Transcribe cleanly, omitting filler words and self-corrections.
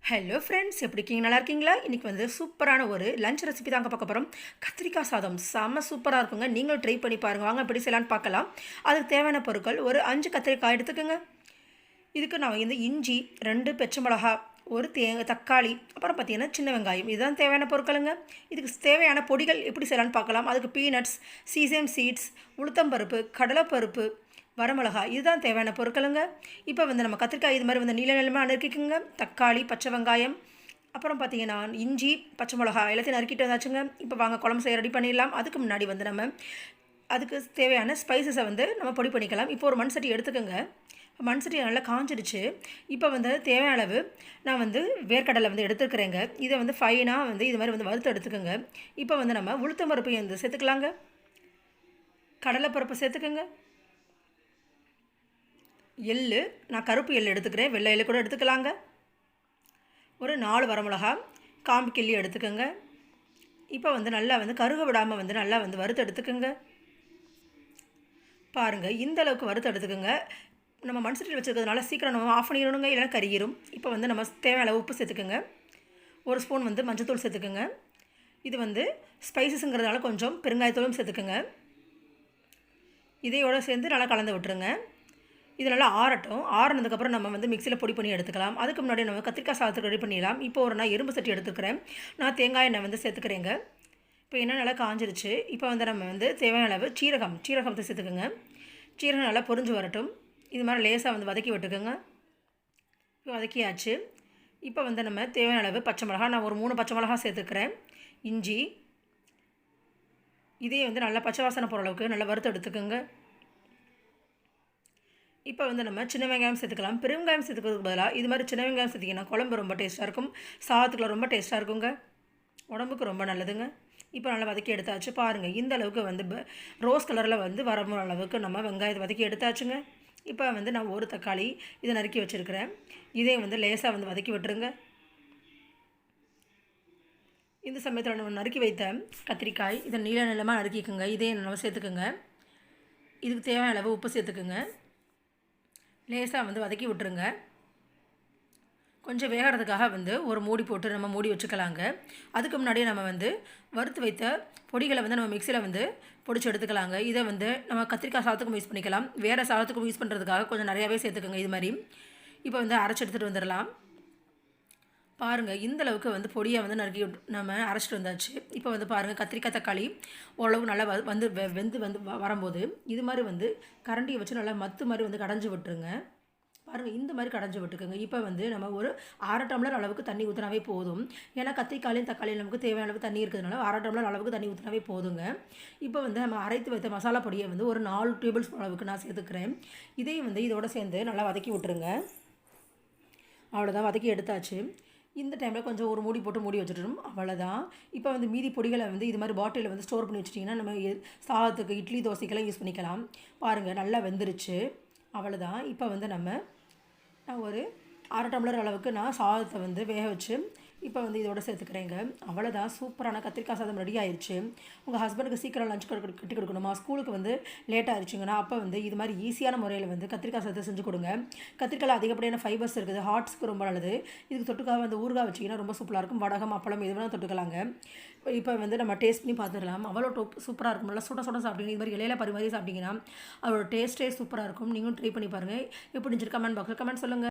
Hello friends, எப்படி இருக்கீங்க? நல்லா இருக்கீங்களா? இன்றைக்கி வந்து சூப்பரான ஒரு லஞ்ச் ரெசிபி தாங்க பார்க்க போகிறோம். கத்திரிக்காய் சாதம் செம்ம சூப்பராக இருக்குங்க. நீங்களும் ட்ரை பண்ணி பாருங்கள். வாங்க எப்படி செய்யலான்னு பார்க்கலாம். அதுக்கு தேவையான பொருட்கள் ஒரு 5 கத்திரிக்காய் எடுத்துக்கோங்க. இதுக்கு நான் வந்து இஞ்சி, 2 பச்சை மிளகா, ஒரு தக்காளி, அப்புறம் பார்த்திங்கன்னா சின்ன வெங்காயம், இதுதான் தேவையான பொருட்களுங்க. இதுக்கு தேவையான பொடிகள் எப்படி செய்யலான்னு பார்க்கலாம். அதுக்கு பீனட்ஸ், சீசம் சீட்ஸ், உளுத்தம்பருப்பு, கடலைப்பருப்பு, வரமிளகா, இதுதான் தேவையான பொருட்களுங்க. இப்போ வந்து நம்ம கத்திரிக்காய் இது மாதிரி வந்து நீள நீளமாக நறுக்கிக்கோங்க. தக்காளி, பச்சை வெங்காயம், அப்புறம் பார்த்திங்கன்னா இஞ்சி, பச்சை மிளகா எல்லாத்தையும் நறுக்கிட்டு வந்தாச்சுங்க. இப்போ வாங்க குழம்பு செய்ய ரெடி பண்ணிடலாம். அதுக்கு முன்னாடி வந்து நம்ம அதுக்கு தேவையான ஸ்பைசஸை வந்து நம்ம பொடி பண்ணிக்கலாம். இப்போ ஒரு மண் சட்டி எடுத்துக்கோங்க. மண் சட்டி நல்லா காஞ்சிடுச்சு. இப்போ வந்து தேவையான அளவு நான் வந்து வேர்க்கடலை வந்து எடுத்துக்கிறேங்க. இதை வந்து ஃபைனாக வந்து இது மாதிரி வந்து வறுத்து எடுத்துக்கோங்க. இப்போ வந்து நம்ம உளுத்தம் பருப்பை வந்து சேர்த்துக்கலாங்க. கடலைப்பருப்பை சேர்த்துக்கோங்க. எள்ளு, நான் கருப்பு எள்ளு எடுத்துக்கிறேன். வெள்ளை எள்ளு கூட எடுத்துக்கலாங்க. ஒரு 4 வரமிளகா காம்பு கிள்ளி எடுத்துக்கோங்க. இப்போ வந்து நல்லா வந்து கருக விடாமல் வந்து நல்லா வந்து வறுத்து எடுத்துக்கோங்க. பாருங்கள், இந்த அளவுக்கு வறுத்து எடுத்துக்கோங்க. நம்ம மண் சட்டியில் வச்சுருக்கிறதுனால சீக்கிரம் நம்ம ஆஃப் பண்ணிடணுங்க, இல்லைன்னா கருகிரும். இப்போ வந்து நம்ம தேவையான அளவு உப்பு சேர்த்துக்கோங்க. 1 ஸ்பூன் வந்து மஞ்சள்தூள் சேர்த்துக்கோங்க. இது வந்து ஸ்பைசஸுங்கிறதுனால கொஞ்சம் பெருங்காயத்தூளும் சேர்த்துக்கோங்க. இதையோடு சேர்ந்து நல்லா கலந்து விட்டுருங்க. இது நல்லா ஆறட்டும். ஆறுனதுக்கப்புறம் நம்ம வந்து மிக்சியில் பொடி பண்ணி எடுத்துக்கலாம். அதுக்கு முன்னாடி நம்ம கத்திரிக்காய் சாதத்துக்கு ரெடி பண்ணிடலாம். இப்போ நான் இரும்பு சட்டி எடுத்துக்கிறேன். நான் தேங்காய் எண்ணெய் வந்து சேர்த்துக்கிறேங்க. இப்போ எண்ணெய் நல்லா காஞ்சிருச்சு. இப்போ வந்து நம்ம வந்து தேவையான அளவு சீரகத்தை சேர்த்துக்கோங்க. சீரகம் நல்லா பொரிஞ்சு வரட்டும். இது மாதிரி லேசாக வந்து வதக்கி விட்டுக்கோங்க. இப்போ வதக்கியாச்சு. இப்போ வந்து நம்ம தேவையான அளவு பச்சை மிளகா, நான் ஒரு 3 பச்சை மிளகா சேர்த்துக்கிறேன். இஞ்சி, இதே வந்து நல்லா பச்சை வாசனை போகிற அளவுக்கு நல்லா வறுத்து எடுத்துக்கோங்க. இப்போ வந்து நம்ம சின்ன வெங்காயம் சேர்த்துக்கலாம். பெருங்காயம் சேர்த்துக்கிறதுக்கு பதிலாக இது மாதிரி சின்ன வெங்காயம் சேர்த்திங்கன்னா குழம்பு ரொம்ப டேஸ்ட்டாக இருக்கும். சாதத்துக்குள்ள ரொம்ப டேஸ்ட்டாக இருக்குங்க. உடம்புக்கு ரொம்ப நல்லதுங்க. இப்போ நல்லா வதக்கி எடுத்தாச்சு. பாருங்கள், இந்த அளவுக்கு வந்து ரோஸ் கலரில் வந்து வர அளவுக்கு நம்ம வெங்காயத்தை வதக்கி எடுத்தாச்சுங்க. இப்போ வந்து நான் ஒரு தக்காளி இதை நறுக்கி வச்சுருக்கிறேன். இதே வந்து லேசாக வந்து வதக்கி விட்டுருங்க. இந்த சமயத்தில் நம்ம நறுக்கி வைத்த கத்திரிக்காய் இதை நீள நீளமாக நறுக்கிக்கோங்க. இதே நம்ம சேர்த்துக்குங்க. இதுக்கு தேவையான அளவு உப்பு சேர்த்துக்குங்க. லேசாக வந்து வதக்கி விட்டுருங்க. கொஞ்சம் வேகிறதுக்காக வந்து ஒரு மூடி போட்டு நம்ம மூடி வச்சுக்கலாங்க. அதுக்கு முன்னாடியே நம்ம வந்து வறுத்து வைத்த பொடிகளை வந்து நம்ம மிக்சியில் வந்து பொடிச்சு எடுத்துக்கலாங்க. இதை வந்து நம்ம கத்திரிக்காய் சாதத்துக்கும் யூஸ் பண்ணிக்கலாம். வேறு சாதத்துக்கும் யூஸ் பண்ணுறதுக்காக கொஞ்சம் நிறையாவே சேர்த்துக்கோங்க. இது மாதிரி இப்போ வந்து அரைச்சி எடுத்துகிட்டு வந்துடலாம். பாருங்கள், இந்த அளவுக்கு வந்து பொடியை வந்து நறுக்கி நம்ம அரைச்சிட்டு வந்தாச்சு. இப்போ வந்து பாருங்கள், கத்திரிக்காய் தக்காளி ஓரளவு நல்லா வந்து வெந்து வந்து வரும்போது இது மாதிரி வந்து கரண்டியை வச்சு நல்லா மத்து மாதிரி வந்து கடைஞ்சி விட்டுருங்க. பாருங்கள், இந்த மாதிரி கடைஞ்சி விட்டுருக்குங்க. இப்போ வந்து நம்ம ஒரு 1/2 டம்ளர் அளவுக்கு தண்ணி ஊற்றினாவே போதும். ஏன்னா கத்திரிக்காயும் தக்காளியும் நமக்கு தேவையான அளவுக்கு தண்ணி இருக்கிறதுனால 1/2 டம்ளர் அளவுக்கு தண்ணி ஊற்றினாவே போதுங்க. இப்போ வந்து நம்ம அரைத்து வைத்த மசாலா பொடியை வந்து ஒரு 4 டேபிள் ஸ்பூன் அளவுக்கு நான் சேர்த்துக்கிறேன். இதையும் வந்து இதோடு சேர்ந்து நல்லா வதக்கி விட்டுருங்க. அவ்வளோதான், வதக்கி எடுத்தாச்சு. இந்த டைமில் கொஞ்சம் ஒரு மூடி போட்டு மூடி வச்சுட்டோம். அவ்வளோதான். இப்போ வந்து மீதி பொடிகளை வந்து இது மாதிரி பாட்டிலில் வந்து ஸ்டோர் பண்ணி வச்சுட்டிங்கன்னா நம்ம சாதத்துக்கு, இட்லி, தோசைக்கெல்லாம் யூஸ் பண்ணிக்கலாம். பாருங்கள், நல்லா வெந்துருச்சு. அவ்வளோதான். இப்போ வந்து நான் ஒரு 1/2 டம்ளர் அளவுக்கு நான் சாதத்தை வந்து வேக வச்சு இப்போ வந்து இதோட சேர்த்துக்கிறேங்க. அவ்வளோதான், சூப்பரான கத்திரிக்காய் சாதம் ரெடி ஆயிடுச்சு. உங்கள் ஹஸ்பண்டுக்கு சீக்கிரம் லஞ்ச் கட்டி கொடுக்கணுமா, ஸ்கூலுக்கு வந்து லேட் ஆயிடுச்சுங்கன்னா அப்போ வந்து இது மாதிரி ஈஸியான முறையில் வந்து கத்திரிக்காய் சாதத்தை செஞ்சு கொடுங்க. கத்திரிக்காயில் அதிகப்படியான ஃபைபர்ஸ் இருக்குது. ஹார்ட்ஸ்க்கு ரொம்ப நல்லது. இதுக்கு தொட்டுக்காக வந்து ஊறுகாய் வச்சிங்கன்னா ரொம்ப சூப்பராக இருக்கும். வடகம், அப்பளம் எது வேணால் தொட்டுக்கலாங்க. இப்போ வந்து நம்ம டேஸ்ட் பண்ணி பார்த்துடலாம். அவ்வளோ சூப்பராக இருக்கும். நல்லா சுட சுட சாப்பிட்டீங்க, இது மாதிரி இலையில பரிமாறி சாப்பிட்டிங்கன்னா அதோட டேஸ்ட்டே சூப்பராக இருக்கும். நீங்களும் ட்ரை பண்ணி பாருங்கள். எப்படி இருந்துச்சு கமெண்ட் பாக்ஸில் கமெண்ட் சொல்லுங்கள்.